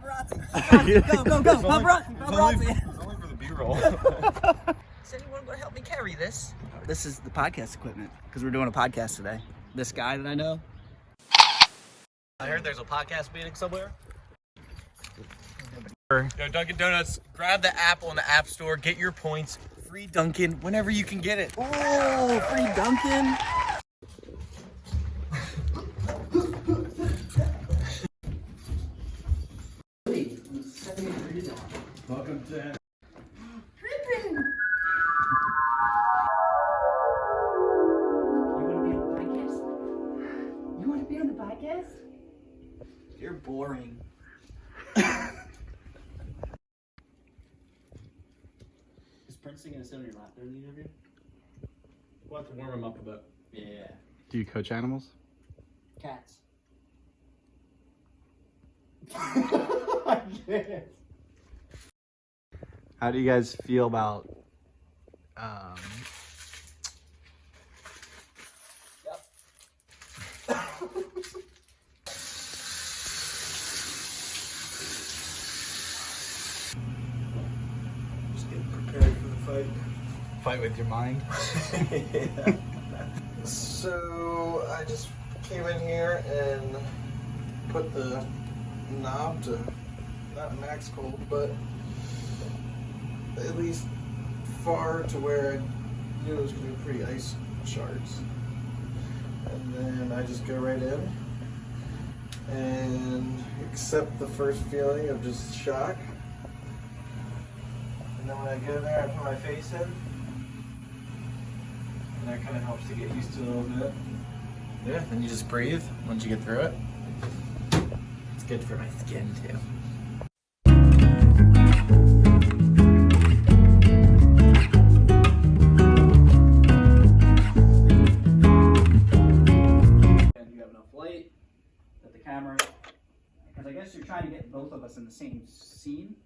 Paparazzi. Go. Paparazzi. It's only for the B-roll. Is anyone going to help me carry this? This is the podcast equipment because we're doing a podcast today. This guy that I know. I heard there's a podcast meeting somewhere. Yo, Dunkin' Donuts, grab the app on the App Store, get your points. Free Dunkin' whenever you can get it. Oh, free Dunkin'. Welcome to... You want to be on the podcast? You're boring. Is Prince singing a sit on your lap during the interview? We'll have to warm him up a bit. Yeah. Do you coach animals? Cats. I can't. How do you guys feel about Just getting prepared for the fight. fight with your mind? Yeah. So I just came in here and put the knob to not max cold, but at least far to where I knew it was going to be pretty ice shards. And then I just go right in and accept the first feeling of just shock. And then when I get in there, I put my face in. And that kind of helps to get used to it a little bit. Yeah, then you just breathe once you get through it. It's good for my skin too. And you have enough light that the camera, because I guess you're trying to get both of us in the same scene.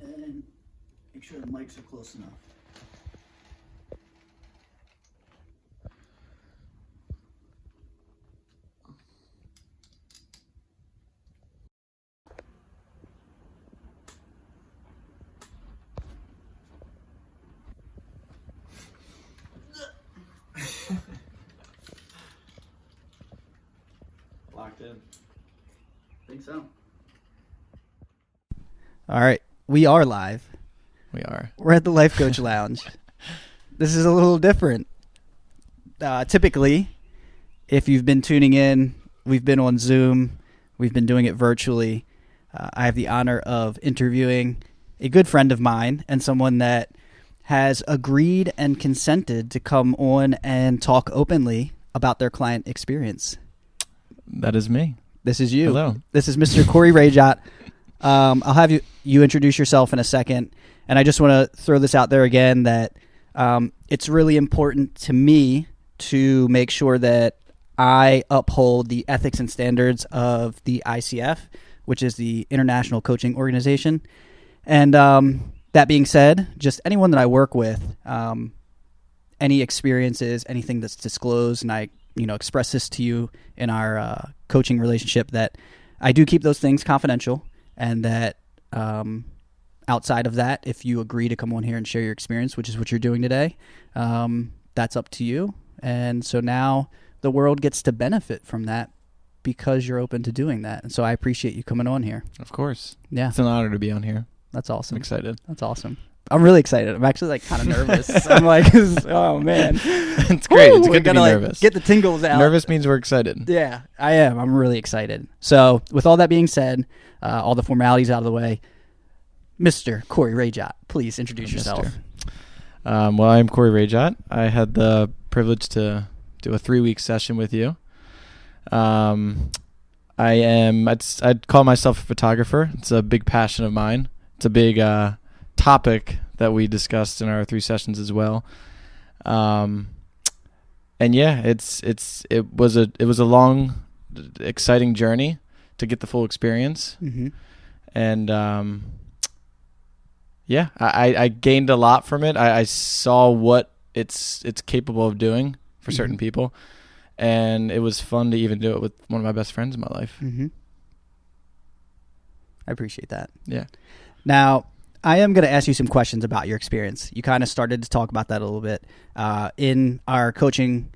And make sure the mics are close enough. Locked in. Think so. All right, we are live. We are. We're at the Life Coach Lounge. This is a little different. Typically, if you've been tuning in, we've been on Zoom. We've been doing it virtually. I have the honor of interviewing a good friend of mine and someone that has agreed and consented to come on and talk openly about their client experience. That is me. This is you. Hello. This is Mr. Kory Rajotte. I'll have you introduce yourself in a second. And I just want to throw this out there again that it's really important to me to make sure that I uphold the ethics and standards of the ICF, which is the International Coaching Organization. And that being said, just anyone that I work with, any experiences, anything that's disclosed, and I express this to you in our coaching relationship, that I do keep those things confidential, and that I'm outside of that, if you agree to come on here and share your experience, which is what you're doing today, that's up to you. And so now the world gets to benefit from that because you're open to doing that. And so I appreciate you coming on here. Of course. Yeah. It's an honor to be on here. That's awesome. I'm excited. That's awesome. I'm really excited. I'm actually like kind of nervous. I'm like, oh man. It's great. It's good to be nervous. Get the tingles out. Nervous means we're excited. Yeah, I am. I'm really excited. So with all that being said, all the formalities out of the way, Mr. Kory Rajotte, please introduce yourself. Well, I'm Kory Rajotte. I had the privilege to do a 3-week session with you. I'd call myself a photographer. It's a big passion of mine. It's a big topic that we discussed in our 3 sessions as well. And yeah, it was a long, exciting journey to get the full experience. Mm-hmm. And yeah, I gained a lot from it. I saw what it's capable of doing for certain people, and it was fun to even do it with one of my best friends in my life. Mm-hmm. I appreciate that. Yeah. Now, I am going to ask you some questions about your experience. You kind of started to talk about that a little bit. In our coaching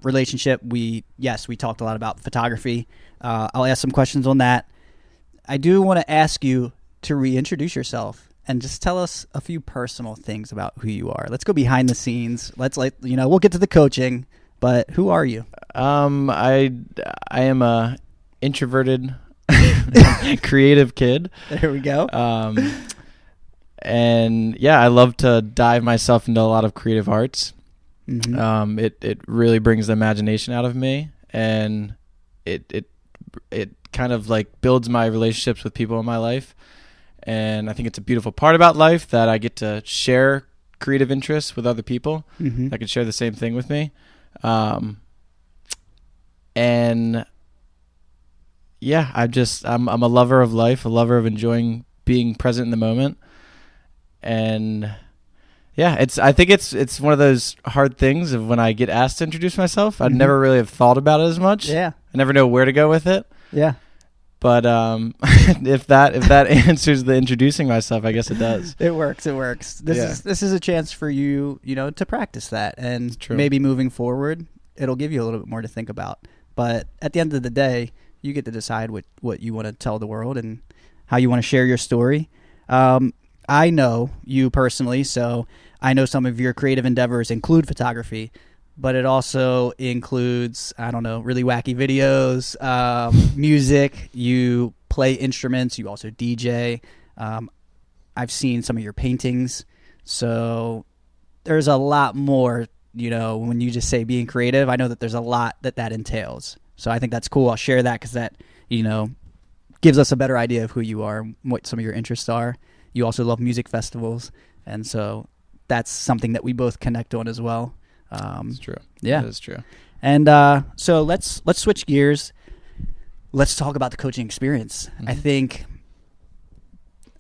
relationship, we talked a lot about photography. I'll ask some questions on that. I do want to ask you to reintroduce yourself and just tell us a few personal things about who you are. Let's go behind the scenes. We'll get to the coaching, but who are you? I am a introverted, creative kid. There we go. And yeah, I love to dive myself into a lot of creative arts. Mm-hmm. It really brings the imagination out of me, and it kind of like builds my relationships with people in my life. And I think it's a beautiful part about life that I get to share creative interests with other people that can share the same thing with me. And yeah, I'm a lover of life, a lover of enjoying being present in the moment. And yeah, I think it's one of those hard things of when I get asked to introduce myself, I'd never really have thought about it as much. Yeah. I never know where to go with it. Yeah. But if that answers the introducing myself, I guess it does. It works. This is a chance for you, to practice that, and maybe moving forward, it'll give you a little bit more to think about. But at the end of the day, you get to decide what you want to tell the world and how you want to share your story. I know you personally, so I know some of your creative endeavors include photography, but it also includes, really wacky videos, music. You play instruments. You also DJ. I've seen some of your paintings. So there's a lot more, when you just say being creative. I know that there's a lot that entails. So I think that's cool. I'll share that because that, gives us a better idea of who you are and what some of your interests are. You also love music festivals. And so that's something that we both connect on as well. It's true. Yeah, that is true. And so let's switch gears. Let's talk about the coaching experience. I think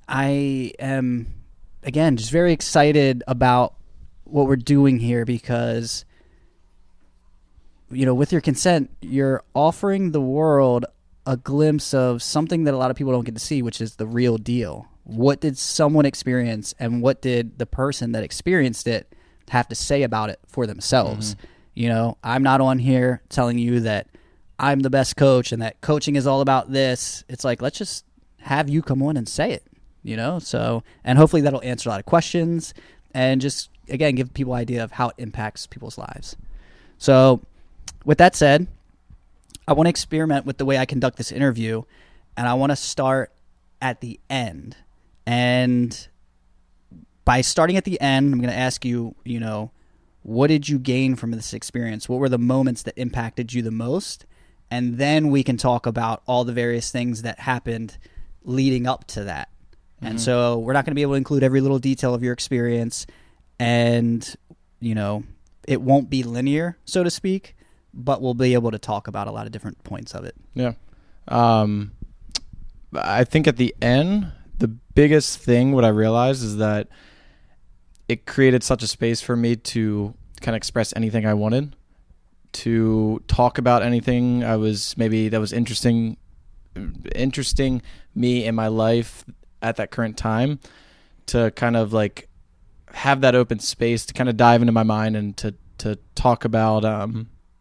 I am, again, just very excited about what we're doing here because, with your consent, you're offering the world a glimpse of something that a lot of people don't get to see, which is the real deal. What did someone experience, and what did the person that experienced it have to say about it for themselves? I'm not on here telling you that I'm the best coach and that coaching is all about this. It's like, let's just have you come on and say it, so, and hopefully that'll answer a lot of questions and just, again, give people an idea of how it impacts people's lives. So with that said, I want to experiment with the way I conduct this interview, and I want to start at the end. And by starting at the end, I'm going to ask you, what did you gain from this experience? What were the moments that impacted you the most? And then we can talk about all the various things that happened leading up to that. And so we're not going to be able to include every little detail of your experience. And, it won't be linear, so to speak, but we'll be able to talk about a lot of different points of it. Yeah. I think at the end, the biggest thing, what I realized is that it created such a space for me to kind of express anything I wanted, to talk about anything that was interesting me in my life at that current time. to kind of like have that open space to kind of dive into my mind and to talk about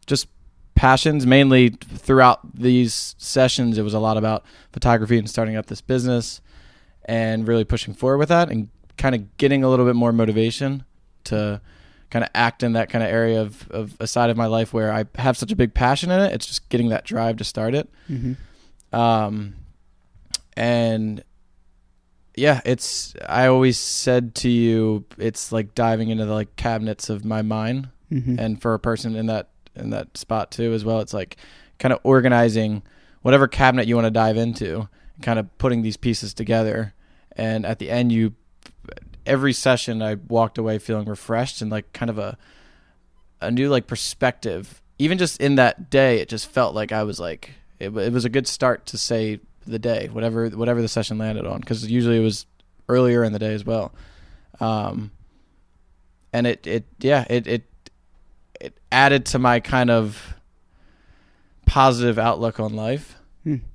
just passions. Mainly throughout these sessions, it was a lot about photography and starting up this business and really pushing forward with that and kind of getting a little bit more motivation to kind of act in that kind of area of a side of my life where I have such a big passion in it. It's just getting that drive to start it. And yeah, I always said to you, it's like diving into the like cabinets of my mind. And for a person in that spot too, as well, it's like kind of organizing whatever cabinet you want to dive into, kind of putting these pieces together. And at the end, every session I walked away feeling refreshed and like kind of a new like perspective. Even just in that day, it just felt like I was like, it was a good start to say the day, whatever the session landed on, because usually it was earlier in the day as well. And it added to my kind of positive outlook on life,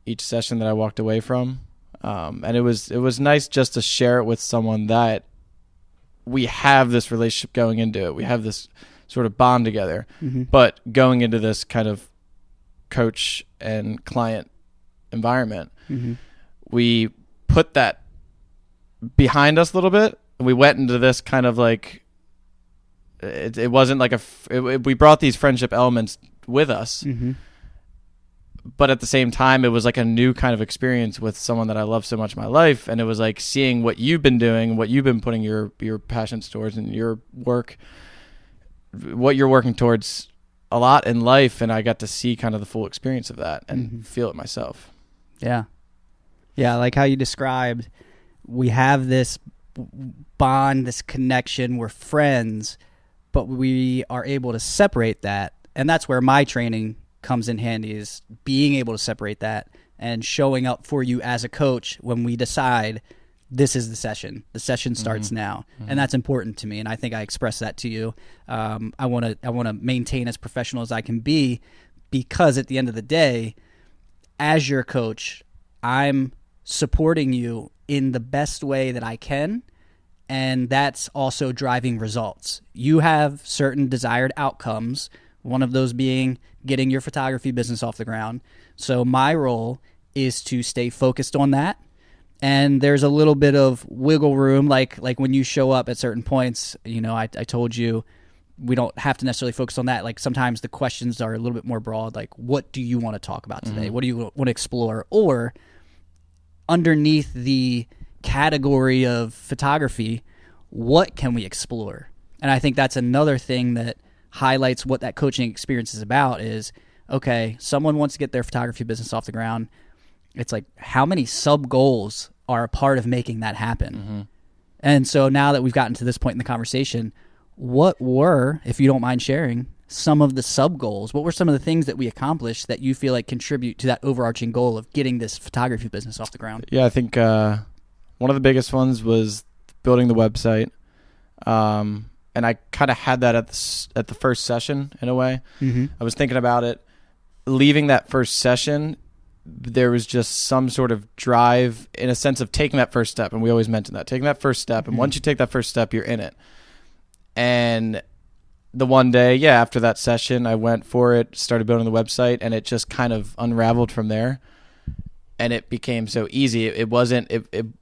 each session that I walked away from. And it was nice just to share it with someone that we have this relationship going into it. We have this sort of bond together, but going into this kind of coach and client environment, we put that behind us a little bit. And we went into this kind of like, it wasn't like we brought these friendship elements with us, but at the same time, it was like a new kind of experience with someone that I love so much in my life. And it was like seeing what you've been doing, what you've been putting your passions towards and your work, what you're working towards a lot in life. And I got to see kind of the full experience of that and feel it myself. Yeah. Yeah. Like how you described, we have this bond, this connection, we're friends, but we are able to separate that. And that's where my training comes in handy, is being able to separate that and showing up for you as a coach when we decide this is the session starts now. And that's important to me, and I think I expressed that to you. I want to maintain as professional as I can be, because at the end of the day, as your coach, I'm supporting you in the best way that I can, and that's also driving results. You have certain desired outcomes, one of those being getting your photography business off the ground. So my role is to stay focused on that. And there's a little bit of wiggle room, like when you show up at certain points, I told you we don't have to necessarily focus on that. Like sometimes the questions are a little bit more broad, like what do you want to talk about today? What do you want to explore? Or underneath the category of photography, what can we explore? And I think that's another thing that highlights what that coaching experience is about is, okay, someone wants to get their photography business off the ground. It's like, how many sub goals are a part of making that happen? And so now that we've gotten to this point in the conversation, what were, if you don't mind sharing, some of the sub goals? What were some of the things that we accomplished that you feel like contribute to that overarching goal of getting this photography business off the ground? Yeah, I think one of the biggest ones was building the website. And I kind of had that at the first session in a way. I was thinking about it. Leaving that first session, there was just some sort of drive in a sense of taking that first step. And we always mention that, taking that first step. And once you take that first step, you're in it. And the one day, after that session, I went for it, started building the website, and it just kind of unraveled from there. And it became so easy. It wasn't,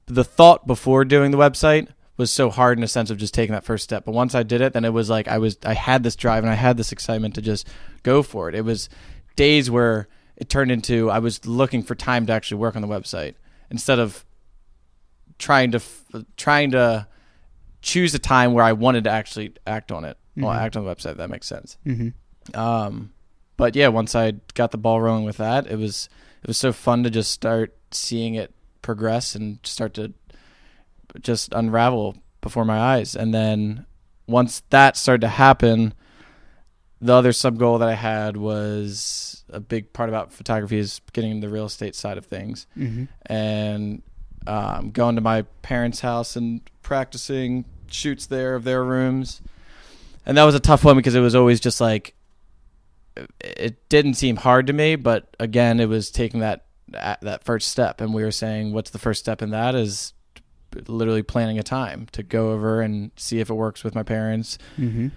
the thought before doing the website was so hard in a sense of just taking that first step. But once I did it, then it was like I had this drive and I had this excitement to just go for it. It was days where it turned into I was looking for time to actually work on the website instead of trying to choose a time where I wanted to actually act on it. Well, act on the website, if that makes sense. But yeah, once I got the ball rolling with that, it was so fun to just start seeing it progress and start to just unravel before my eyes. And then once that started to happen, the other sub goal that I had was a big part about photography is getting into the real estate side of things. And going to my parents' house and practicing shoots there of their rooms. And that was a tough one because it was always just like, it didn't seem hard to me, but again, it was taking that first step. And we were saying, what's the first step in that is literally planning a time to go over and see if it works with my parents. Mm-hmm.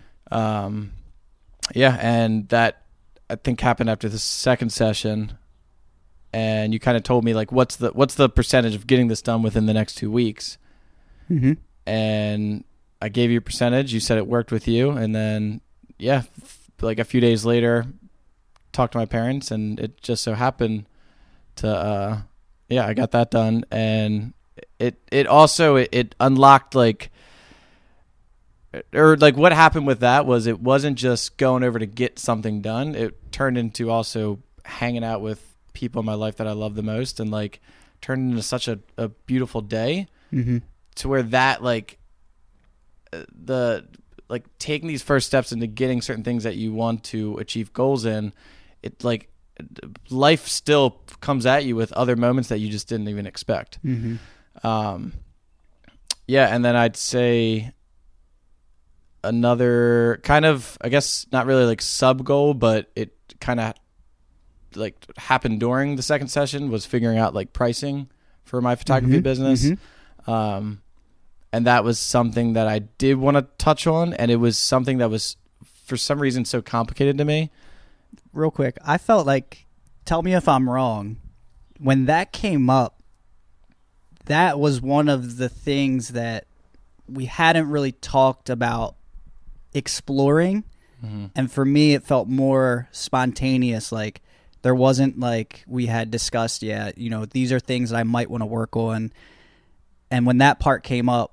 Yeah, and that I think happened after the second session. And you kind of told me like, what's the percentage of getting this done within the next 2 weeks? Mm-hmm. And I gave you a percentage. You said it worked with you, and then like a few days later, talked to my parents, and it just so happened to I got that done, and it also unlocked like what happened with that was it wasn't just going over to get something done. It turned into also hanging out with people in my life that I love the most, and like turned into such a beautiful day. Mm-hmm. To where that taking these first steps into getting certain things that you want to achieve goals in, it like life still comes at you with other moments that you just didn't even expect. Mm-hmm. And then I'd say another kind of, I guess not really like sub goal, but it kind of like happened during the second session was figuring out like pricing for my photography Mm-hmm. business. Mm-hmm. And that was something that I did want to touch on, and it was something that was for some reason so complicated to me. Real quick, I felt like, tell me if I'm wrong, when that came up, that was one of the things that we hadn't really talked about exploring. Mm-hmm. And for me, it felt more spontaneous. Like there wasn't like we had discussed, these are things that I might want to work on. And when that part came up,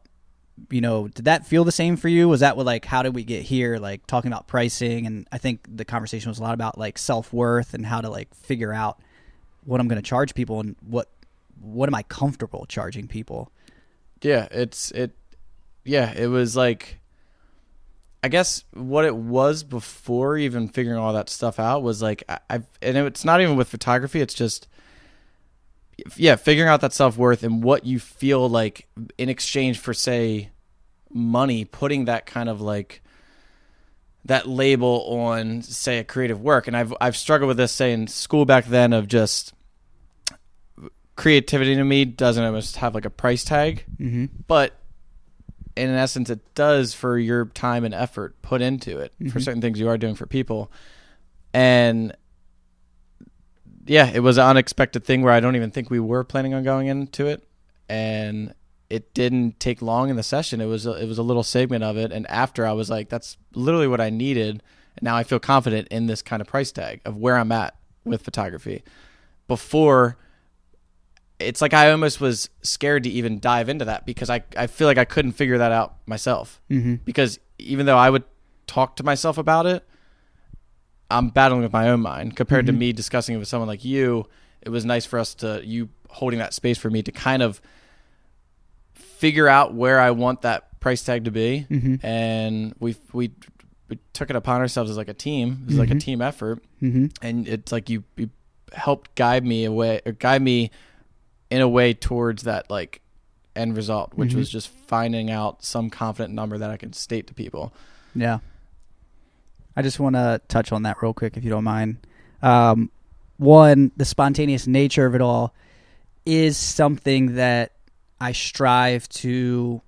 did that feel the same for you? Was that what, like, how did we get here? Like talking about pricing, and I think the conversation was a lot about like self-worth and how to like figure out what I'm going to charge people and what am I comfortable charging people? Yeah, it was like, I guess what it was before even figuring all that stuff out was like, and it's not even with photography. It's just, figuring out that self-worth and what you feel like in exchange for, say, money, putting that kind of like that label on, say, a creative work. And I've struggled with this, say, in school back then, of just creativity to me doesn't almost have like a price tag, mm-hmm. but in essence it does for your time and effort put into it, mm-hmm. for certain things you are doing for people. And it was an unexpected thing where I don't even think we were planning on going into it, and it didn't take long in the session. It was a little segment of it, and after I was like, that's literally what I needed, and now I feel confident in this kind of price tag of where I'm at with photography. Before, it's like I almost was scared to even dive into that because I feel like I couldn't figure that out myself. Mm-hmm. Because even though I would talk to myself about it, I'm battling with my own mind compared mm-hmm. to me discussing it with someone like you. It was nice for us you holding that space for me to kind of figure out where I want that price tag to be. Mm-hmm. And we took it upon ourselves as like a team. It was mm-hmm. like a team effort. Mm-hmm. And it's like you helped guide me in a way towards that like end result, which mm-hmm. was just finding out some confident number that I could state to people. Yeah. I just want to touch on that real quick, if you don't mind. One, the spontaneous nature of it all is something that I strive to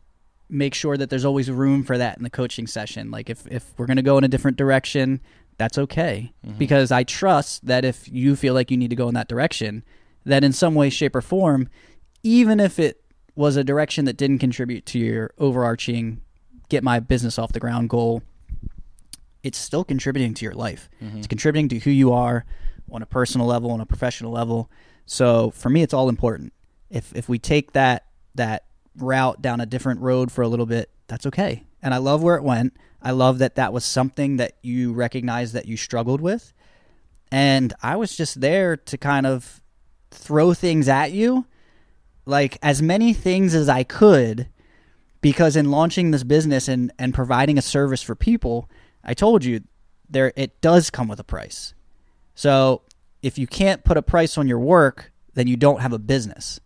make sure that there's always room for that in the coaching session. Like if we're going to go in a different direction, that's okay. Mm-hmm. Because I trust that if you feel like you need to go in that direction, that in some way, shape, or form, even if it was a direction that didn't contribute to your overarching get my business off the ground goal, it's still contributing to your life. Mm-hmm. It's contributing to who you are on a personal level, on a professional level. So for me, it's all important. If we take that route down a different road for a little bit, that's okay. And I love where it went. I love that was something that you recognized that you struggled with. And I was just there to kind of throw things at you, like as many things as I could, because in launching this business and providing a service for people, I told you it does come with a price. So if you can't put a price on your work, then you don't have a business.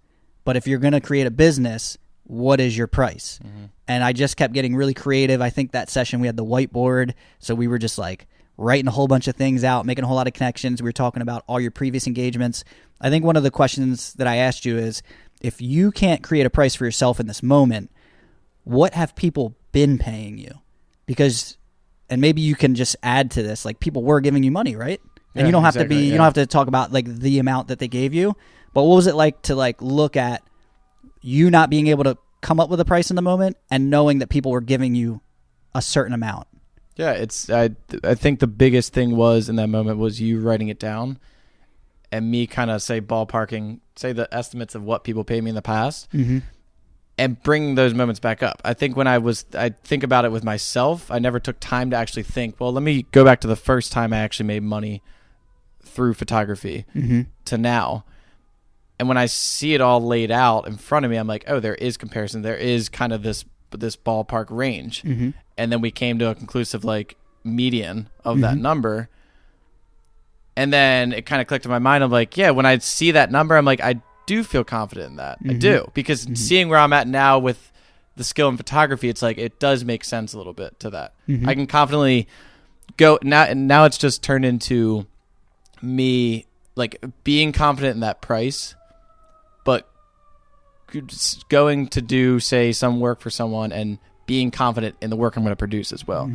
But if you're going to create a business, what is your price? Mm-hmm. And I just kept getting really creative. I think that session we had the whiteboard, so we were just like writing a whole bunch of things out, making a whole lot of connections. We were talking about all your previous engagements. I think one of the questions that I asked you is, if you can't create a price for yourself in this moment, what have people been paying you? Because, and maybe you can just add to this, like people were giving you money, right? And you don't have to be, you don't have to talk about like the amount that they gave you, but what was it like to like look at you not being able to come up with a price in the moment and knowing that people were giving you a certain amount? Yeah, I think the biggest thing was in that moment was you writing it down and me kind of say the estimates of what people paid me in the past and bringing those moments back up. I think when I think about it with myself, I never took time to actually think, well, let me go back to the first time I actually made money through photography to now. And when I see it all laid out in front of me, I'm like, oh, there is comparison. There is kind of this ballpark range. And then we came to a conclusive like median of that number. And then it kind of clicked in my mind. I'm like, yeah, when I see that number, I'm like, I do feel confident in that. I do. Because seeing where I'm at now with the skill in photography, it's like, it does make sense a little bit to that. I can confidently go now. And now it's just turned into me like being confident in that price, but going to do, say, some work for someone and being confident in the work I'm going to produce as well.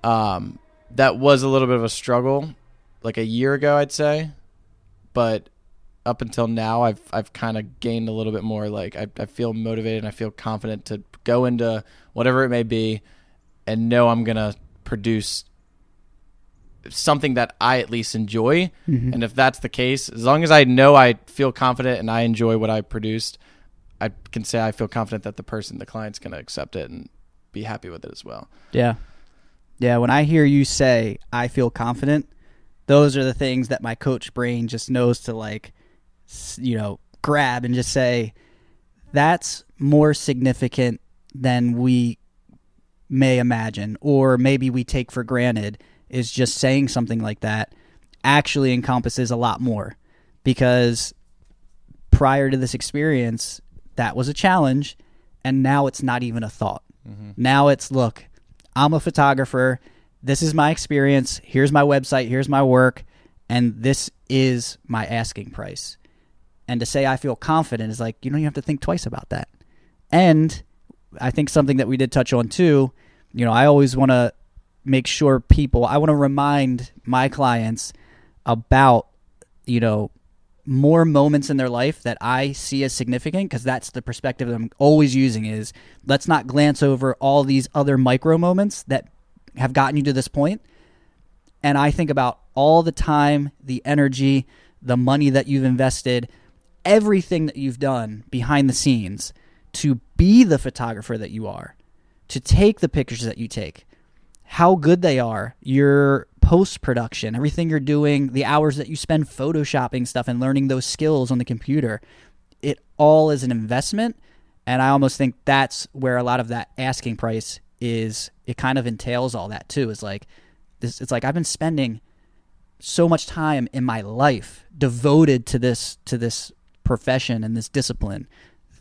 That was a little bit of a struggle like a year ago, I'd say. But up until now, I've kind of gained a little bit more. Like I feel motivated and I feel confident to go into whatever it may be and know I'm going to produce something that I at least enjoy. And if that's the case, as long as I know I feel confident and I enjoy what I produced, I can say I feel confident that the client's going to accept it and be happy with it as well. Yeah. Yeah. When I hear you say, I feel confident, those are the things that my coach brain just knows to like, grab and just say, that's more significant than we may imagine, or maybe we take for granted. Is just saying something like that actually encompasses a lot more, because prior to this experience, that was a challenge, and now it's not even a thought. Now it's, look, I'm a photographer. This is my experience. Here's my website. Here's my work, and this is my asking price. And to say I feel confident is like, you don't even have to think twice about that. And I think something that we did touch on too, I always want to make sure I want to remind my clients about, more moments in their life that I see as significant, because that's the perspective that I'm always using is, let's not glance over all these other micro moments that have gotten you to this point. And I think about all the time, the energy, the money that you've invested, everything that you've done behind the scenes to be the photographer that you are, to take the pictures that you take, how good they are, your post-production, everything you're doing, the hours that you spend photoshopping stuff and learning those skills on the computer. It all is an investment, and I almost think that's where a lot of that asking price is. It kind of entails all that too. It's like I've been spending so much time in my life devoted to this profession and this discipline.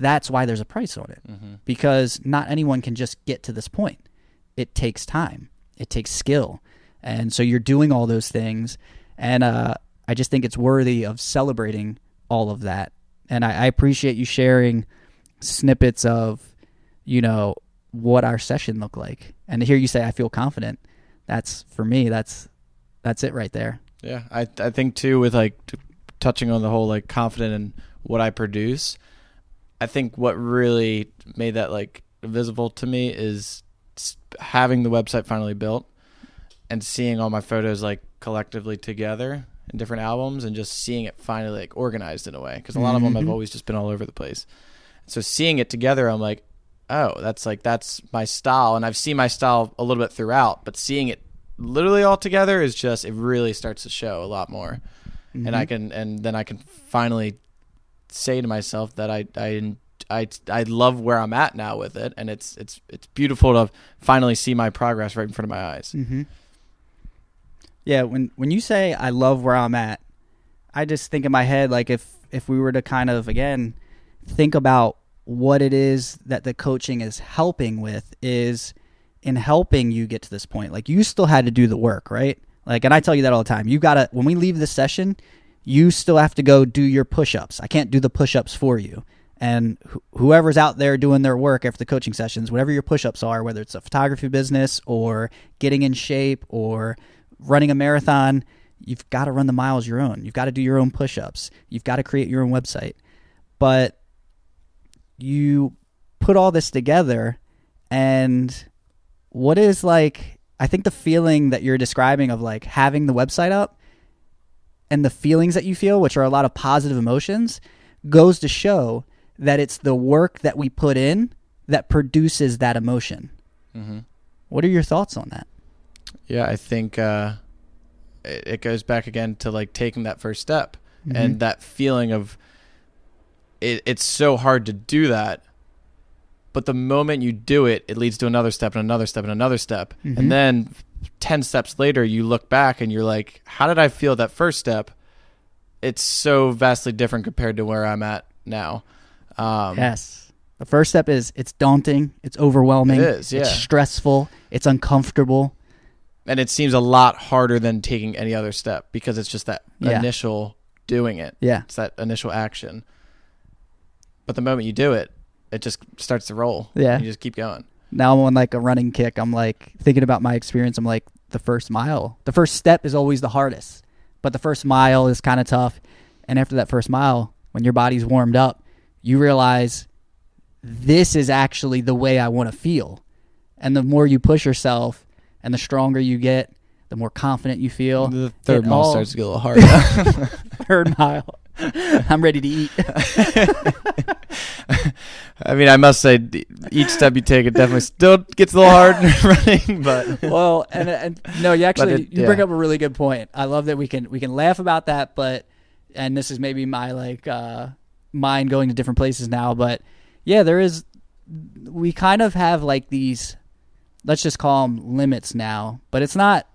That's why there's a price on it, because not anyone can just get to this point. It takes time. It takes skill. And so you're doing all those things. And I just think it's worthy of celebrating all of that. And I appreciate you sharing snippets of, what our session looked like. And to hear you say, I feel confident, that's, for me, that's it right there. Yeah. I think too, with like touching on the whole, like confident in what I produce, I think what really made that like visible to me is having the website finally built and seeing all my photos like collectively together in different albums and just seeing it finally like organized in a way, because a lot of them have always just been all over the place. So seeing it together, I'm like, oh, that's my style, and I've seen my style a little bit throughout, but seeing it literally all together is just, it really starts to show a lot more. And then I can finally say to myself that I love where I'm at now with it, and it's beautiful to finally see my progress right in front of my eyes. Yeah, when you say I love where I'm at, I just think in my head, like if we were to kind of, again, think about what it is that the coaching is helping with, is in helping you get to this point. Like, you still had to do the work, right? Like, and I tell you that all the time. You got to, when we leave this session, you still have to go do your push-ups. I can't do the push-ups for you. And whoever's out there doing their work after the coaching sessions, whatever your push-ups are, whether it's a photography business or getting in shape or running a marathon, you've got to run the miles your own. You've got to do your own push-ups. You've got to create your own website. But you put all this together, and what is like, I think the feeling that you're describing of like having the website up and the feelings that you feel, which are a lot of positive emotions, goes to show that it's the work that we put in that produces that emotion. Mm-hmm. What are your thoughts on that? Yeah, I think it goes back again to like taking that first step, and that feeling of it's so hard to do that. But the moment you do it, it leads to another step and another step and another step. And then 10 steps later, you look back and you're like, how did I feel that first step? It's so vastly different compared to where I'm at now. Yes. The first step it's daunting. It's overwhelming. It is, yeah. It's stressful. It's uncomfortable. And it seems a lot harder than taking any other step because it's just that initial doing it. Yeah. It's that initial action. But the moment you do it, it just starts to roll. Yeah. You just keep going. Now I'm on like a running kick. I'm like thinking about my experience. I'm like, the first mile. The first step is always the hardest. But the first mile is kind of tough. And after that first mile, when your body's warmed up, you realize this is actually the way I want to feel. And the more you push yourself and the stronger you get, the more confident you feel. The third mile starts to get a little hard. Third mile. I'm ready to eat. I mean, I must say, each step you take, it definitely still gets a little hard running. But well, and no, you actually you bring up a really good point. I love that we can laugh about that, but and this is maybe my like mind going to different places now, but yeah, we kind of have like these, let's just call them limits now, but it's not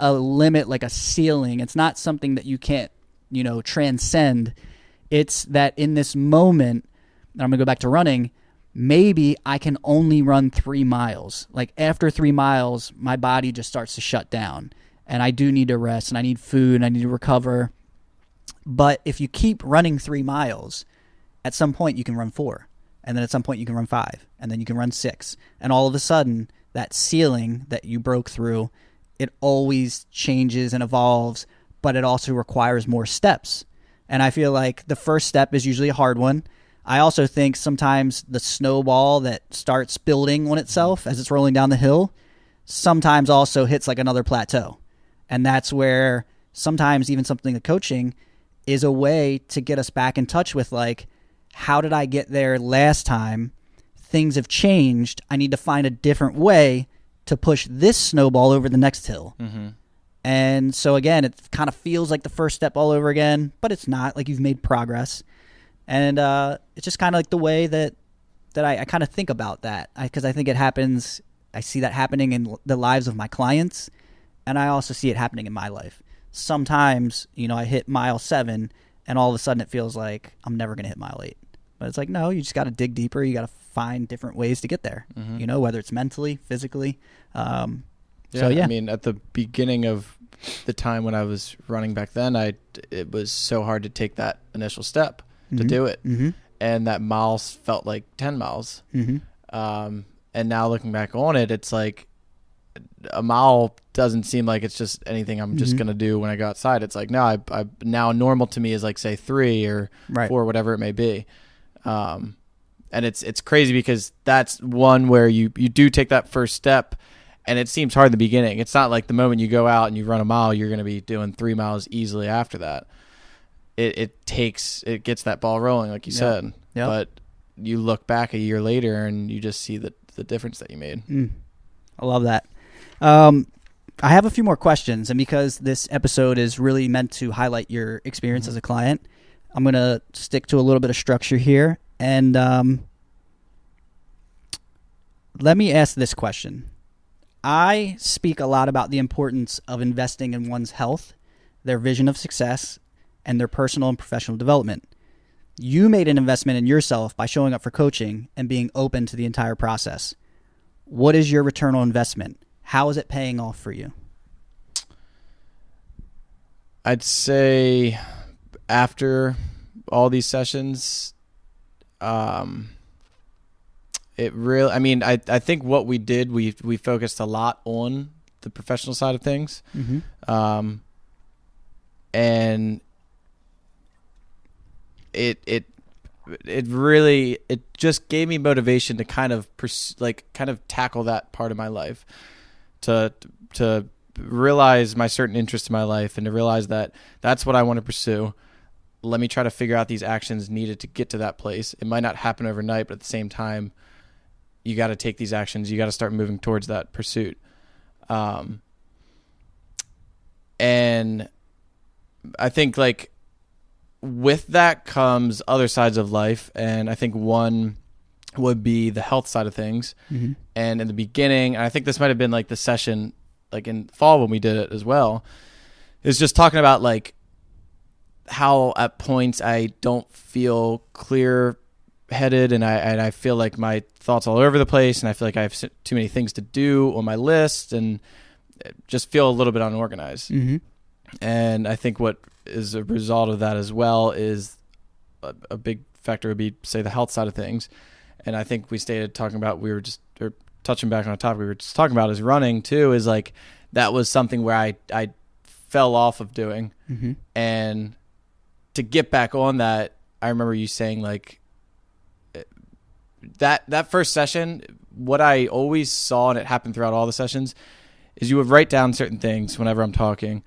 a limit like a ceiling. It's not something that you can't transcend. It's that in this moment, and I'm going to go back to running, maybe I can only run 3 miles. Like after 3 miles, my body just starts to shut down and I do need to rest and I need food and I need to recover. But if you keep running 3 miles, at some point you can run 4, and then at some point you can run 5, and then you can run 6. And all of a sudden, that ceiling that you broke through, it always changes and evolves, but it also requires more steps. And I feel like the first step is usually a hard one. I also think sometimes the snowball that starts building on itself as it's rolling down the hill sometimes also hits like another plateau. And that's where sometimes even something like coaching is a way to get us back in touch with like, how did I get there last time? Things have changed. I need to find a different way to push this snowball over the next hill. Mm-hmm. And so again, it kind of feels like the first step all over again, but it's not. Like you've made progress. And it's just kind of like the way that I kind of think about that, because I think it happens. I see that happening in the lives of my clients, and I also see it happening in my life. Sometimes, I hit mile 7, and all of a sudden it feels like I'm never going to hit mile 8. But it's like, no, you just got to dig deeper. You got to find different ways to get there, whether it's mentally, physically. I mean, at the beginning of the time when I was running back then, it was so hard to take that initial step to do it. Mm-hmm. And that miles felt like 10 miles. Mm-hmm. And now looking back on it, it's like a mile doesn't seem like it's just anything I'm just going to do when I go outside. It's like, no, I now normal to me is like, say 3 or 4, whatever it may be. And it's crazy because that's one where you do take that first step, and it seems hard in the beginning. It's not like the moment you go out and you run a mile, you're going to be doing 3 miles easily after that. It gets that ball rolling, like you said. Yep. But you look back a year later and you just see the difference that you made. I love that. I have a few more questions, and because this episode is really meant to highlight your experience as a client, I'm going to stick to a little bit of structure here. And let me ask this question. I speak a lot about the importance of investing in one's health, their vision of success, and their personal and professional development. You made an investment in yourself by showing up for coaching and being open to the entire process. What is your return on investment? How is it paying off for you? I'd say after all these sessions, it really, I mean, I think what we did, we focused a lot on the professional side of things. And it really, it just gave me motivation to kind of tackle that part of my life, to realize my certain interests in my life and to realize that that's what I want to pursue. Let me try to figure out these actions needed to get to that place. It might not happen overnight, but at the same time, you got to take these actions. You got to start moving towards that pursuit. And I think like with that comes other sides of life. And I think one would be the health side of things. And in the beginning, I think this might've been like the session, like in fall when we did it as well, is just talking about like how at points I don't feel clear headed and I feel like my thoughts all over the place and I feel like I have too many things to do on my list and just feel a little bit unorganized. And I think what is a result of that as well is a big factor would be, say, the health side of things. And I think we touching back on a topic we were just talking about is running too, is like that was something where I fell off of doing. And to get back on that, I remember you saying like that first session, what I always saw, and it happened throughout all the sessions, is you would write down certain things whenever I'm talking.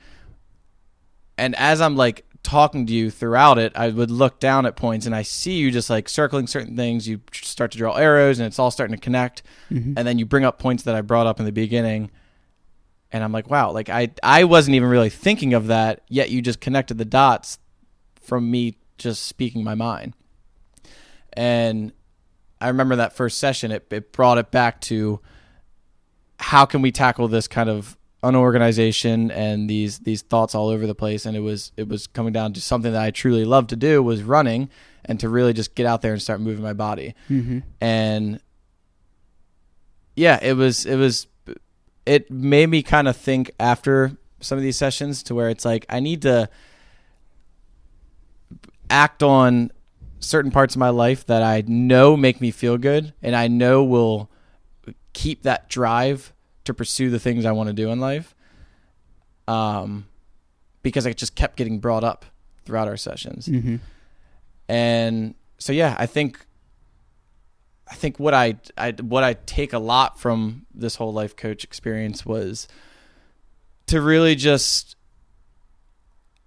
And as I'm like talking to you throughout it, I would look down at points and I see you just like circling certain things. You start to draw arrows and it's all starting to connect. And then you bring up points that I brought up in the beginning. And I'm like, wow, like I wasn't even really thinking of that, yet you just connected the dots from me just speaking my mind. And I remember that first session, it brought it back to how can we tackle this kind of unorganization and these thoughts all over the place. And it was coming down to something that I truly love to do, was running, and to really just get out there and start moving my body. And yeah, it made me kind of think after some of these sessions to where it's like, I need to act on certain parts of my life that I know make me feel good and I know will keep that drive to pursue the things I want to do in life. Because it just kept getting brought up throughout our sessions. And so, yeah, I think what I take a lot from this whole life coach experience was to really just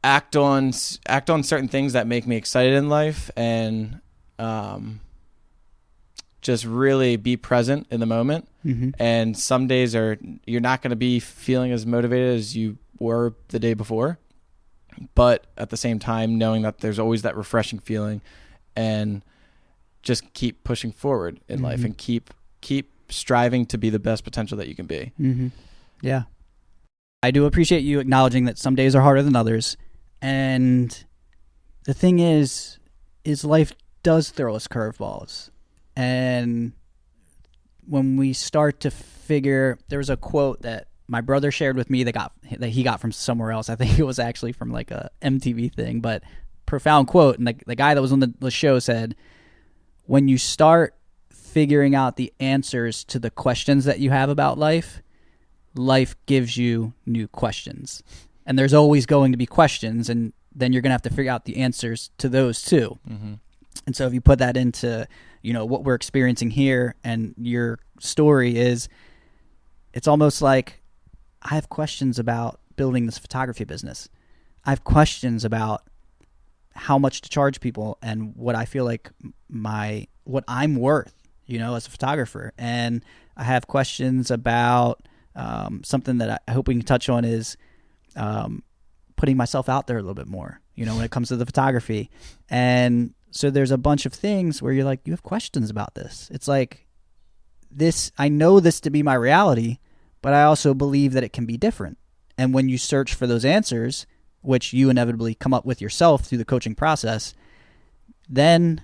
act on certain things that make me excited in life, and just really be present in the moment. And some days you're not going to be feeling as motivated as you were the day before, but at the same time knowing that there's always that refreshing feeling, and just keep pushing forward in life and keep striving to be the best potential that you can be. Yeah. I do appreciate you acknowledging that some days are harder than others. And the thing is life does throw us curveballs. And when we start to figure, there was a quote that my brother shared with me that he got from somewhere else. I think it was actually from like a MTV thing, but profound quote. And the guy that was on the show said, when you start figuring out the answers to the questions that you have about life, life gives you new questions. And there's always going to be questions, and then you're going to have to figure out the answers to those too. And so if you put that into, what we're experiencing here, and your story is, it's almost like I have questions about building this photography business. I have questions about how much to charge people and what I feel like what I'm worth, as a photographer. And I have questions about something that I hope we can touch on is putting myself out there a little bit more, when it comes to the photography. And so there's a bunch of things where you're like, you have questions about this. It's like this, I know this to be my reality, but I also believe that it can be different. And when you search for those answers, which you inevitably come up with yourself through the coaching process, then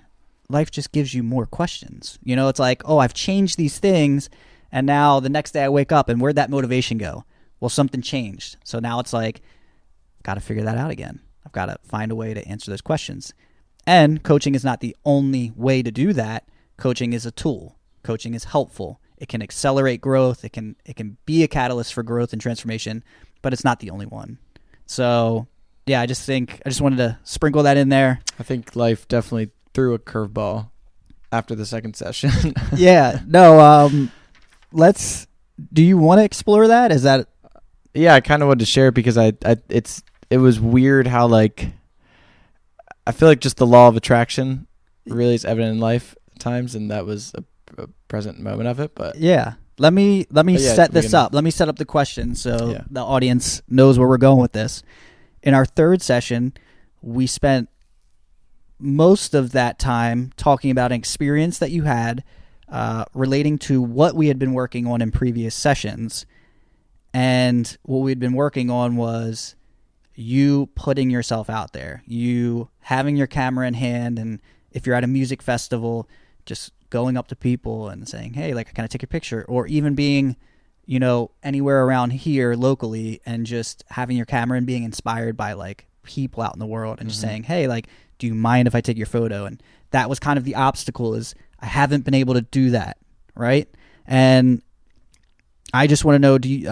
life just gives you more questions. It's like, oh, I've changed these things, and now the next day I wake up, and where'd that motivation go? Well, something changed. So now it's like, got to figure that out again. I've got to find a way to answer those questions. And coaching is not the only way to do that. Coaching is a tool. Coaching is helpful. It can accelerate growth. It can be a catalyst for growth and transformation, but it's not the only one. So, yeah, I just wanted to sprinkle that in there. I think life definitely threw a curveball after the second session. Yeah. No, do you want to explore that? Is that... Yeah, I kind of wanted to share it because it was weird how, like, I feel like just the law of attraction really is evident in life at times, and that was a present moment of it. But yeah, let me set this up. Let me set up the question so the audience knows where we're going with this. In our third session, we spent most of that time talking about an experience that you had relating to what we had been working on in previous sessions. And what we'd been working on was you putting yourself out there, you having your camera in hand, and if you're at a music festival, just going up to people and saying, hey, like, can I take a picture? Or even being, anywhere around here locally and just having your camera and being inspired by, like, people out in the world and just saying, hey, like, do you mind if I take your photo? And that was kind of the obstacle, is I haven't been able to do that, right? And I just want to know, do you,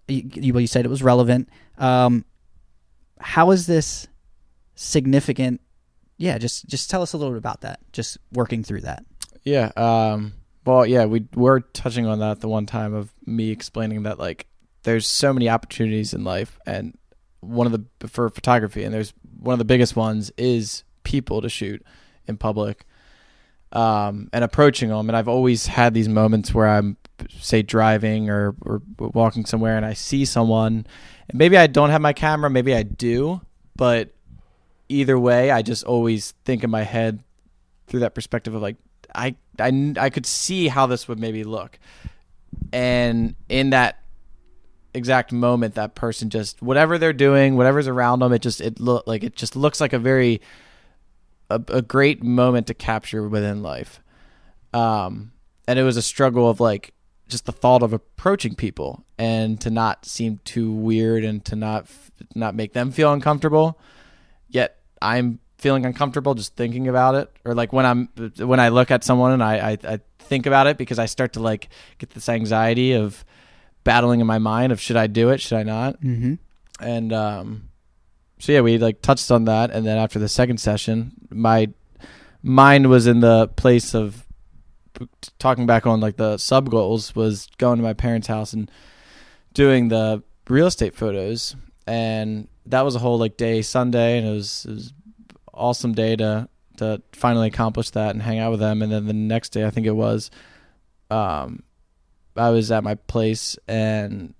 you said it was relevant. How is this significant? Yeah, just tell us a little bit about that, just working through that. Yeah. Well, yeah, we were touching on that the one time of me explaining that, like, there's so many opportunities in life, and for photography, and there's one of the biggest ones is people to shoot in public. And approaching them. And I've always had these moments where I'm, say, driving or walking somewhere and I see someone, and maybe I don't have my camera, maybe I do, but either way, I just always think in my head through that perspective of, like, I could see how this would maybe look. And in that exact moment, that person just, whatever they're doing, whatever's around them, it just looks like a great moment to capture within life. And it was a struggle of, like, just the thought of approaching people and to not seem too weird and to not make them feel uncomfortable. Yet I'm feeling uncomfortable just thinking about it. Or, like, when I look at someone and I think about it, because I start to, like, get this anxiety of battling in my mind of, should I do it? Should I not? Mm-hmm. And, so yeah, we, like, touched on that, and then after the second session, my mind was in the place of talking back on, like, the sub goals, was going to my parents' house and doing the real estate photos, and that was a whole, like, day Sunday, and it was awesome day to finally accomplish that and hang out with them. And then the next day, I think it was, I was at my place and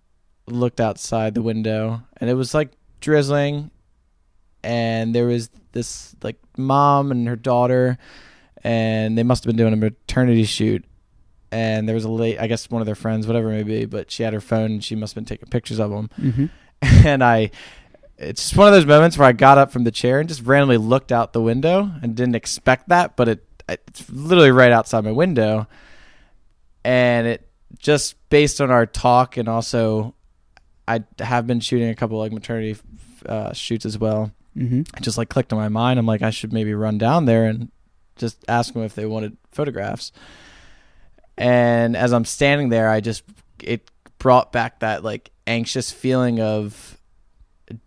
looked outside the window, and it was, like, drizzling. And there was this, like, mom and her daughter, and they must have been doing a maternity shoot. And there was I guess one of their friends, whatever it may be, but she had her phone and she must have been taking pictures of them. Mm-hmm. And it's just one of those moments where I got up from the chair and just randomly looked out the window and didn't expect that, but it's literally right outside my window. And it just, based on our talk, and also I have been shooting a couple, like, maternity shoots as well. Mm-hmm. It just, like, clicked on my mind. I'm like, I should maybe run down there and just ask them if they wanted photographs. And as I'm standing there, it brought back that, like, anxious feeling of,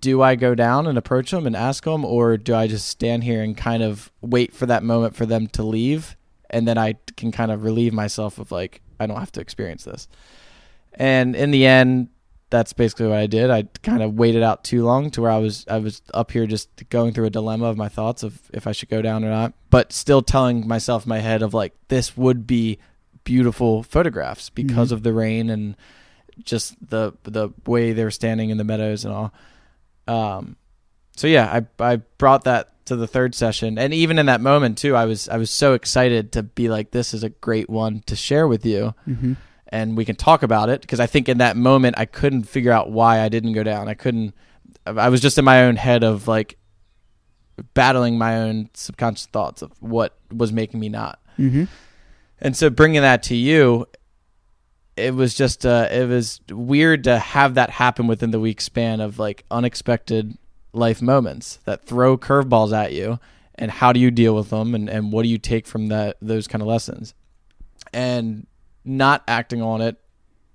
do I go down and approach them and ask them, or do I just stand here and kind of wait for that moment for them to leave, and then I can kind of relieve myself of, like, I don't have to experience this. And in the end, that's basically what I did. I kind of waited out too long to where I was up here just going through a dilemma of my thoughts of if I should go down or not, but still telling myself in my head of, like, this would be beautiful photographs because of the rain and just the way they were standing in the meadows and all. So yeah, I brought that to the third session, and even in that moment too, I was so excited to be like, this is a great one to share with you. Mm-hmm. And we can talk about it, because I think in that moment I couldn't figure out why I didn't go down. I was just in my own head of, like, battling my own subconscious thoughts of what was making me not. Mm-hmm. And so bringing that to you, it was just, it was weird to have that happen within the week span of, like, unexpected life moments that throw curveballs at you, and how do you deal with them, and what do you take from those kind of lessons. And not acting on it,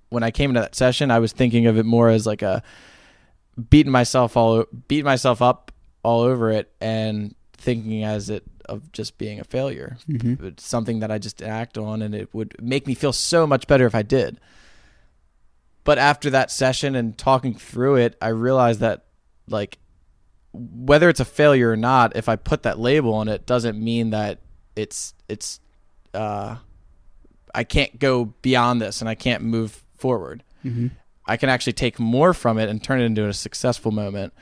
when I came into that session, I was thinking of it more as like a beating myself up all over it, and thinking as it of just being a failure. Mm-hmm. It's something that I just act on, and it would make me feel so much better if I did. But after that session and talking through it, I realized that, like, whether it's a failure or not, if I put that label on it, doesn't mean that it's I can't go beyond this and I can't move forward. Mm-hmm. I can actually take more from it and turn it into a successful moment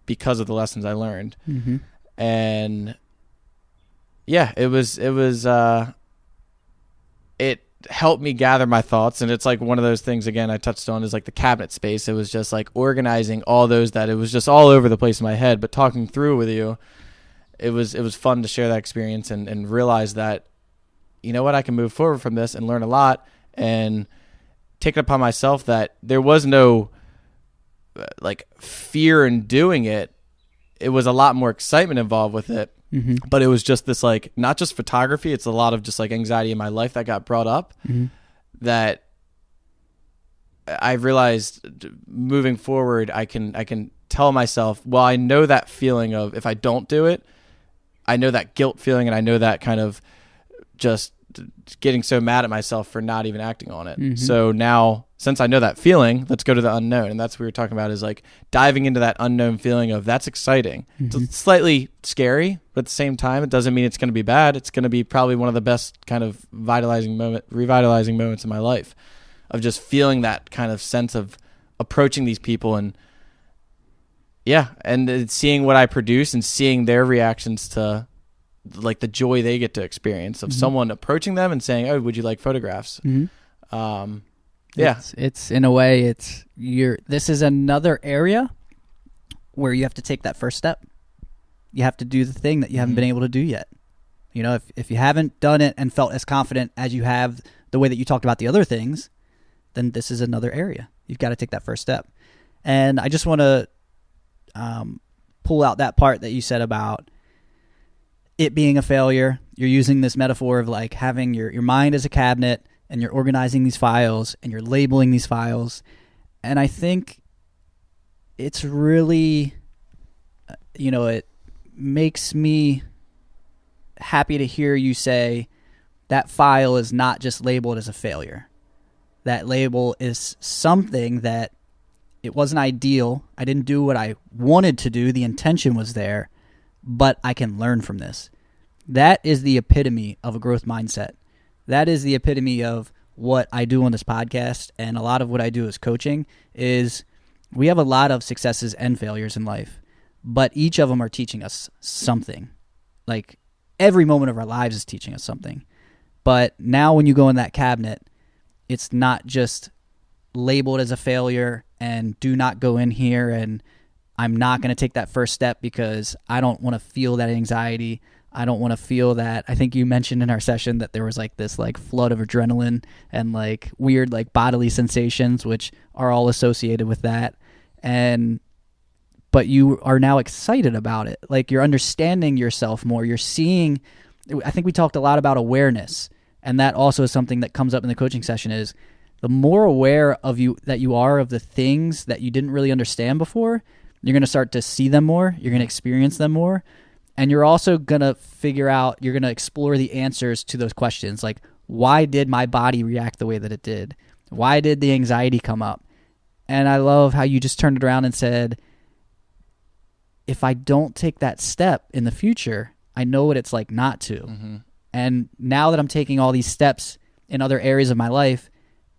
because of the lessons I learned. Mm-hmm. And yeah, it helped me gather my thoughts. And it's like one of those things, again, I touched on, is like the cabinet space. It was just like organizing all those, that it was just all over the place in my head, but talking through with you, it was fun to share that experience and realize that, you know what, I can move forward from this and learn a lot, and take it upon myself that there was no like fear in doing it. It was a lot more excitement involved with it. Mm-hmm. But it was just this, like, not just photography, it's a lot of just like anxiety in my life that got brought up, Mm-hmm. that I realized moving forward, I can tell myself, well, I know that feeling of, if I don't do it, I know that guilt feeling, and I know that kind of just getting so mad at myself for not even acting on it. Mm-hmm. So now, since I know that feeling, let's go to the unknown. And that's what we were talking about, is like diving into that unknown feeling of, that's exciting. Mm-hmm. It's slightly scary, but at the same time, it doesn't mean it's going to be bad. It's going to be probably one of the best kind of revitalizing moments in my life, of just feeling that kind of sense of approaching these people, and seeing what I produce and seeing their reactions to, like, the joy they get to experience of Mm-hmm. someone approaching them and saying, "Oh, would you like photographs?" Mm-hmm. Yeah. It's in a way, this is another area where you have to take that first step. You have to do the thing that you haven't been able to do yet. You know, if you haven't done it and felt as confident as you have the way that you talked about the other things, then this is another area. You've got to take that first step. And I just want to pull out that part that you said about it being a failure. You're using this metaphor of like having your mind as a cabinet, and you're organizing these files and you're labeling these files. And I think it's really, it makes me happy to hear you say that file is not just labeled as a failure. That label is something that it wasn't ideal. I didn't do what I wanted to do. The intention was there, but I can learn from this. That is the epitome of a growth mindset. That is the epitome of what I do on this podcast, and a lot of what I do as coaching is we have a lot of successes and failures in life, but each of them are teaching us something. Like, every moment of our lives is teaching us something. But now when you go in that cabinet, it's not just labeled as a failure and do not go in here, and I'm not going to take that first step because I don't want to feel that anxiety. I don't want to feel that. I think you mentioned in our session that there was like this like flood of adrenaline and like weird like bodily sensations, which are all associated with that. But you are now excited about it. Like, you're understanding yourself more. You're seeing, I think we talked a lot about awareness, and that also is something that comes up in the coaching session, is the more aware of you that you are of the things that you didn't really understand before, you're going to start to see them more. You're going to experience them more. And you're also going to you're going to explore the answers to those questions. Like, why did my body react the way that it did? Why did the anxiety come up? And I love how you just turned it around and said, if I don't take that step in the future, I know what it's like not to. Mm-hmm. And now that I'm taking all these steps in other areas of my life,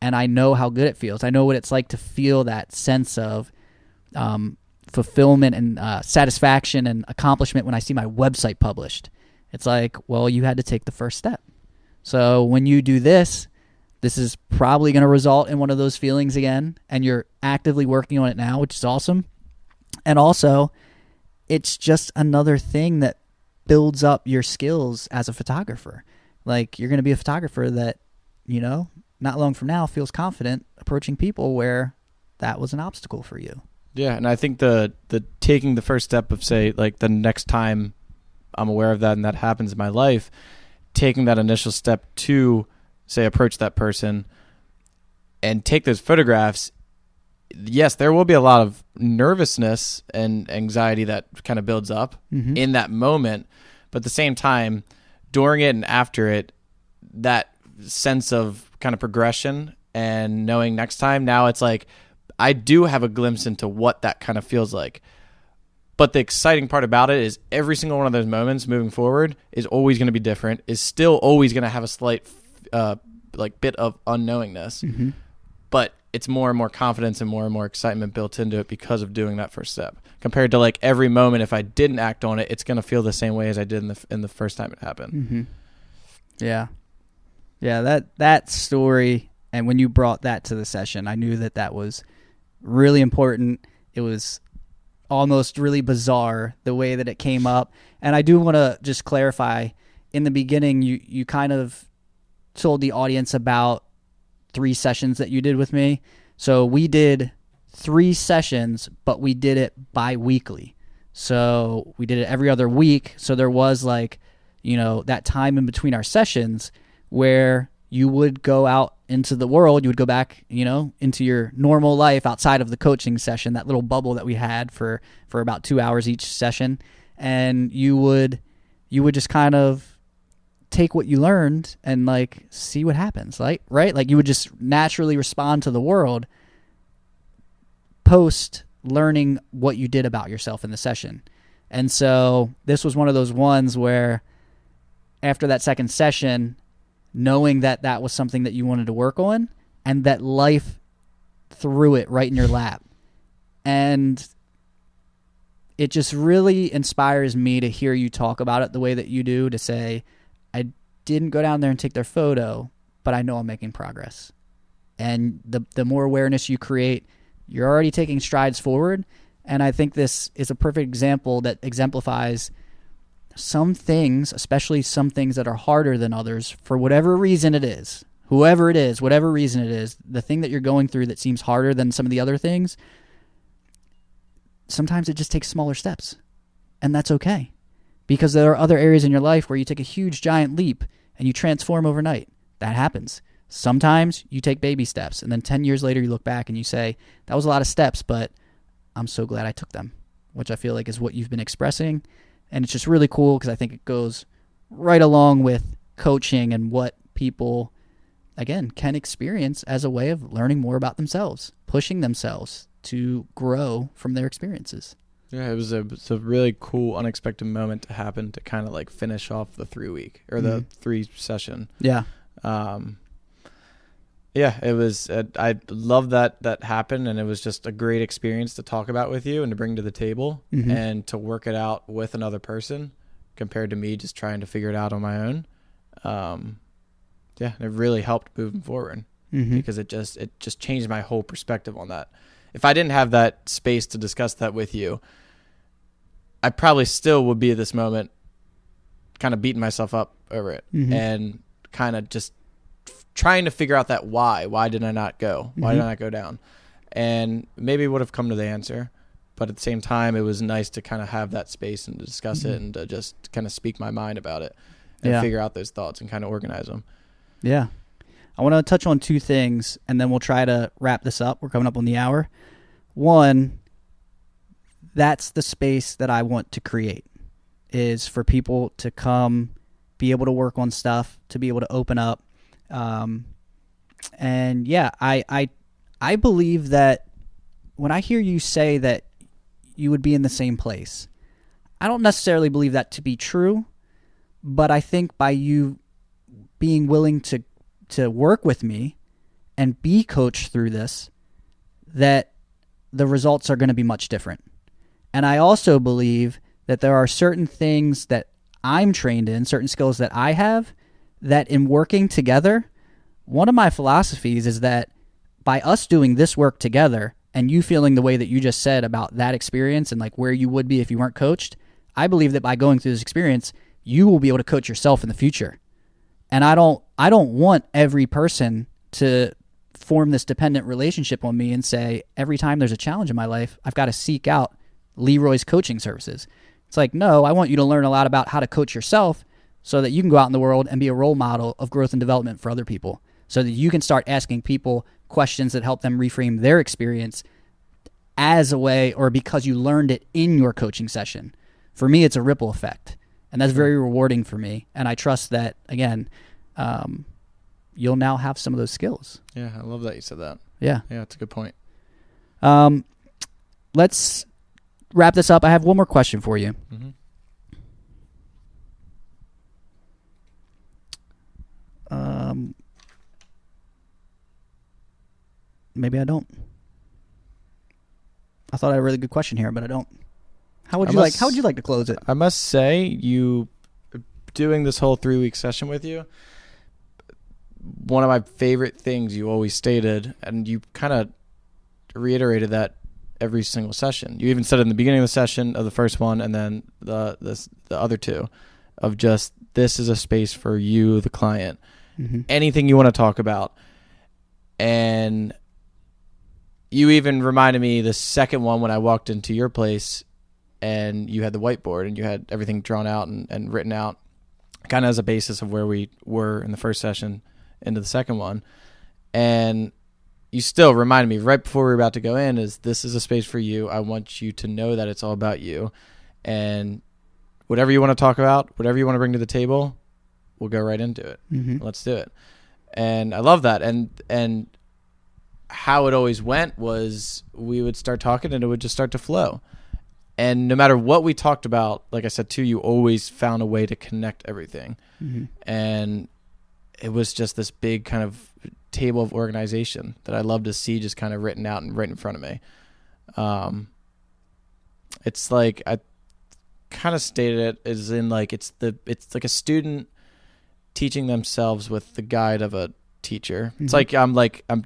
and I know how good it feels, I know what it's like to feel that sense of fulfillment and satisfaction and accomplishment when I see my website published. It's like, well, you had to take the first step. So when you do this is probably going to result in one of those feelings again, and you're actively working on it now, which is awesome. And also, it's just another thing that builds up your skills as a photographer. Like, you're going to be a photographer that, not long from now feels confident approaching people where that was an obstacle for you. Yeah, and I think the taking the first step of, say, like the next time I'm aware of that and that happens in my life, taking that initial step to, say, approach that person and take those photographs, yes, there will be a lot of nervousness and anxiety that kind of builds up in that moment. But at the same time, during it and after it, that sense of kind of progression and knowing next time, now it's like I do have a glimpse into what that kind of feels like. But the exciting part about it is every single one of those moments moving forward is always going to be different, is still always going to have a slight like bit of unknowingness. But it's more and more confidence and more excitement built into it because of doing that first step. Compared to like every moment, if I didn't act on it, it's going to feel the same way as I did in the first time it happened. Yeah. Yeah, that story, and when you brought that to the session, I knew that was really important. It was almost really bizarre the way that it came up. And I do want to just clarify, in the beginning, you kind of told the audience about 3 sessions that you did with me. So we did 3 sessions, but we did it bi-weekly. So we did it every other week. So there was like, that time in between our sessions where you would go out into the world, you would go back, into your normal life outside of the coaching session, that little bubble that we had for about 2 hours each session. And you would just kind of take what you learned and like see what happens, right? Like you would just naturally respond to the world post learning what you did about yourself in the session. And so this was one of those ones where after that second session, knowing that was something that you wanted to work on and that life threw it right in your lap. And it just really inspires me to hear you talk about it the way that you do, to say, I didn't go down there and take their photo, but I know I'm making progress. And the more awareness you create, you're already taking strides forward. And I think this is a perfect example that exemplifies some things, especially some things that are harder than others, for whatever reason it is, whoever it is, whatever reason it is, the thing that you're going through that seems harder than some of the other things, sometimes it just takes smaller steps. And that's okay. Because there are other areas in your life where you take a huge giant leap and you transform overnight. That happens. Sometimes you take baby steps and then 10 years later you look back and you say, that was a lot of steps, but I'm so glad I took them, which I feel like is what you've been expressing. And it's just really cool because I think it goes right along with coaching and what people, again, can experience as a way of learning more about themselves, pushing themselves to grow from their experiences. Yeah, it was a really cool, unexpected moment to happen to kind of like finish off the 3-week or the 3 session. Yeah. Yeah, it was, I love that happened, and it was just a great experience to talk about with you and to bring to the table and to work it out with another person compared to me just trying to figure it out on my own. Yeah, it really helped moving forward because it just changed my whole perspective on that. If I didn't have that space to discuss that with you, I probably still would be at this moment kind of beating myself up over it and kind of just trying to figure out that why. Why did I not go? Why did I not go down? And maybe would have come to the answer. But at the same time, it was nice to kind of have that space and to discuss it and to just kind of speak my mind about it and figure out those thoughts and kind of organize them. Yeah. I want to touch on 2 things, and then we'll try to wrap this up. We're coming up on the hour. One, that's the space that I want to create, is for people to come, be able to work on stuff, to be able to open up. And yeah, I believe that when I hear you say that you would be in the same place, I don't necessarily believe that to be true, but I think by you being willing to work with me and be coached through this, that the results are going to be much different. And I also believe that there are certain things that I'm trained in, certain skills that I have, that in working together, one of my philosophies is that by us doing this work together and you feeling the way that you just said about that experience and like where you would be if you weren't coached, I believe that by going through this experience, you will be able to coach yourself in the future. And I don't want every person to form this dependent relationship on me and say, every time there's a challenge in my life, I've got to seek out Leroy's coaching services. It's like, no, I want you to learn a lot about how to coach yourself so that you can go out in the world and be a role model of growth and development for other people, so that you can start asking people questions that help them reframe their experience as a way, or because you learned it in your coaching session. For me, it's a ripple effect, and that's very rewarding for me. And I trust that, again, you'll now have some of those skills. Yeah, I love that you said that. Yeah. Yeah, that's a good point. Let's wrap this up. I have one more question for you. Mm-hmm. Maybe I don't. I thought I had a really good question here, but I don't. How would you like to close it? I must say, you doing this whole 3-week session with you, one of my favorite things you always stated, and you kind of reiterated that every single session. You even said it in the beginning of the session of the first one, and then the other two, of just, this is a space for you, the client. Mm-hmm. Anything you want to talk about. And you even reminded me the second one when I walked into your place and you had the whiteboard and you had everything drawn out and written out, kind of as a basis of where we were in the first session into the second one. And you still reminded me right before we were about to go in, is this is a space for you. I want you to know that it's all about you. And whatever you want to talk about, whatever you want to bring to the table, we'll go right into it. Mm-hmm. Let's do it. And I love that. And how it always went was we would start talking and it would just start to flow. And no matter what we talked about, like I said too, you always found a way to connect everything. Mm-hmm. And it was just this big kind of table of organization that I love to see just kind of written out and right in front of me. It's like, I kind of stated it as in like, it's like a student teaching themselves with the guide of a teacher. Mm-hmm. It's like I'm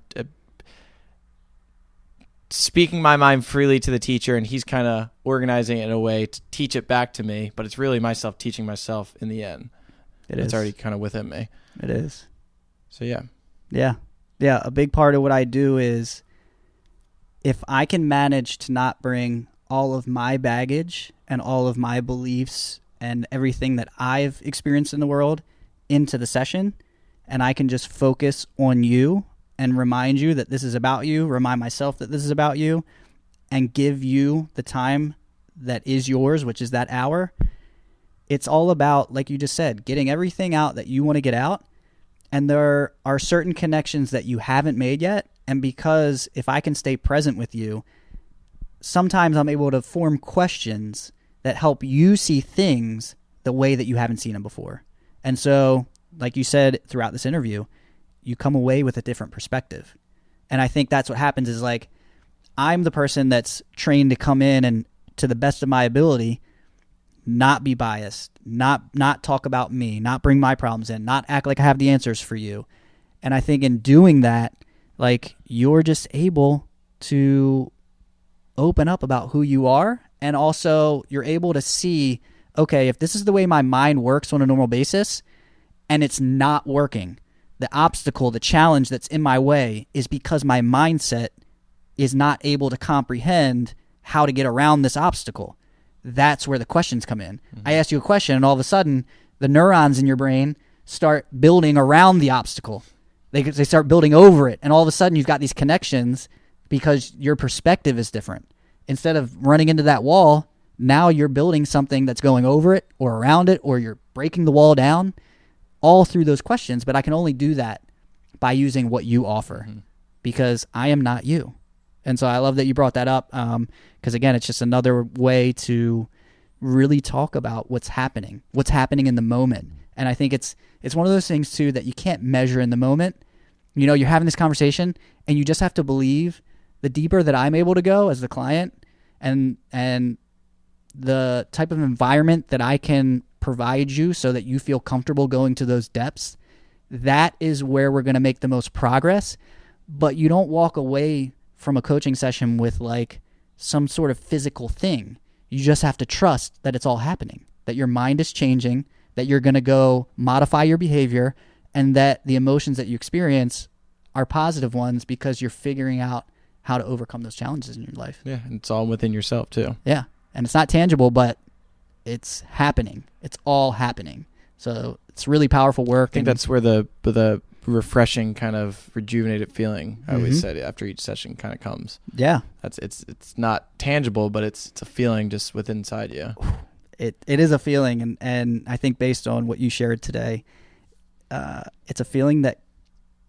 speaking my mind freely to the teacher, and he's kind of organizing it in a way to teach it back to me, but it's really myself teaching myself in the end. It's already kind of within me. It is. So yeah. Yeah. A big part of what I do is, if I can manage to not bring all of my baggage and all of my beliefs and everything that I've experienced in the world into the session, and I can just focus on you and remind you that this is about you, remind myself that this is about you, and give you the time that is yours, which is that hour. It's all about, like you just said, getting everything out that you want to get out. And there are certain connections that you haven't made yet. And because if I can stay present with you, sometimes I'm able to form questions that help you see things the way that you haven't seen them before. And so, like you said throughout this interview, you come away with a different perspective. And I think that's what happens is, like, I'm the person that's trained to come in and, to the best of my ability, not be biased, not talk about me, not bring my problems in, not act like I have the answers for you. And I think in doing that, like, you're just able to open up about who you are, and also you're able to see, okay, if this is the way my mind works on a normal basis and it's not working, the obstacle, the challenge that's in my way is because my mindset is not able to comprehend how to get around this obstacle. That's where the questions come in. Mm-hmm. I ask you a question, and all of a sudden, the neurons in your brain start building around the obstacle. They start building over it, and all of a sudden, you've got these connections because your perspective is different. Instead of running into that wall, now you're building something that's going over it or around it, or you're breaking the wall down, all through those questions. But I can only do that by using what you offer, because I am not you. And so I love that you brought that up, because, again, it's just another way to really talk about what's happening in the moment. And I think it's one of those things, too, that you can't measure in the moment. You know, you're having this conversation, and you just have to believe the deeper that I'm able to go as the client, and the type of environment that I can provide you so that you feel comfortable going to those depths, that is where we're going to make the most progress. But you don't walk away from a coaching session with like some sort of physical thing. You just have to trust that it's all happening, that your mind is changing, that you're going to go modify your behavior, and that the emotions that you experience are positive ones because you're figuring out how to overcome those challenges in your life. Yeah, and it's all within yourself too. Yeah. And it's not tangible, but it's happening. It's all happening. So it's really powerful work. I think that's where the refreshing kind of rejuvenated feeling I always said after each session kind of comes. Yeah. It's not tangible, but it's a feeling just within inside you. It is a feeling, and I think based on what you shared today, it's a feeling that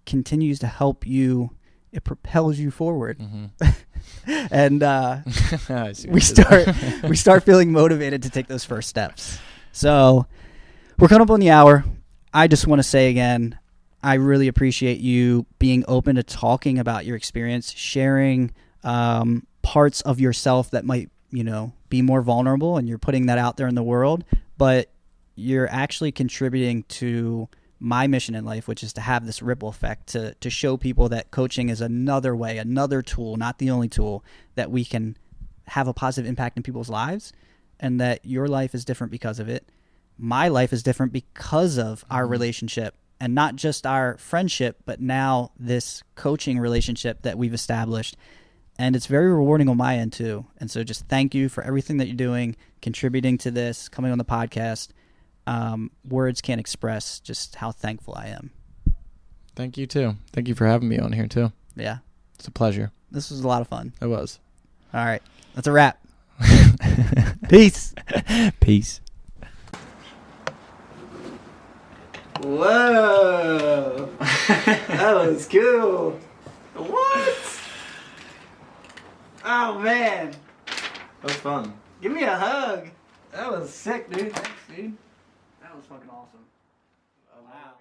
continues to help you. It propels you forward. And we start feeling motivated to take those first steps. So we're coming up on the hour. I just want to say again, I really appreciate you being open to talking about your experience, sharing parts of yourself that might, be more vulnerable, and you're putting that out there in the world, but you're actually contributing to my mission in life, which is to have this ripple effect, to show people that coaching is another way, another tool, not the only tool, that we can have a positive impact in people's lives, and that your life is different because of it. My life is different because of our relationship, and not just our friendship, but now this coaching relationship that we've established. And it's very rewarding on my end too. And so just thank you for everything that you're doing, contributing to this, coming on the podcast. Words can't express just how thankful I am. Thank you too. Thank you for having me on here too. Yeah. It's a pleasure. This was a lot of fun. It was. All right. That's a wrap. Peace. Peace. Whoa. That was cool. What? Oh, man. That was fun. Give me a hug. That was sick, dude. Thanks, dude. That was fucking awesome. Oh, wow.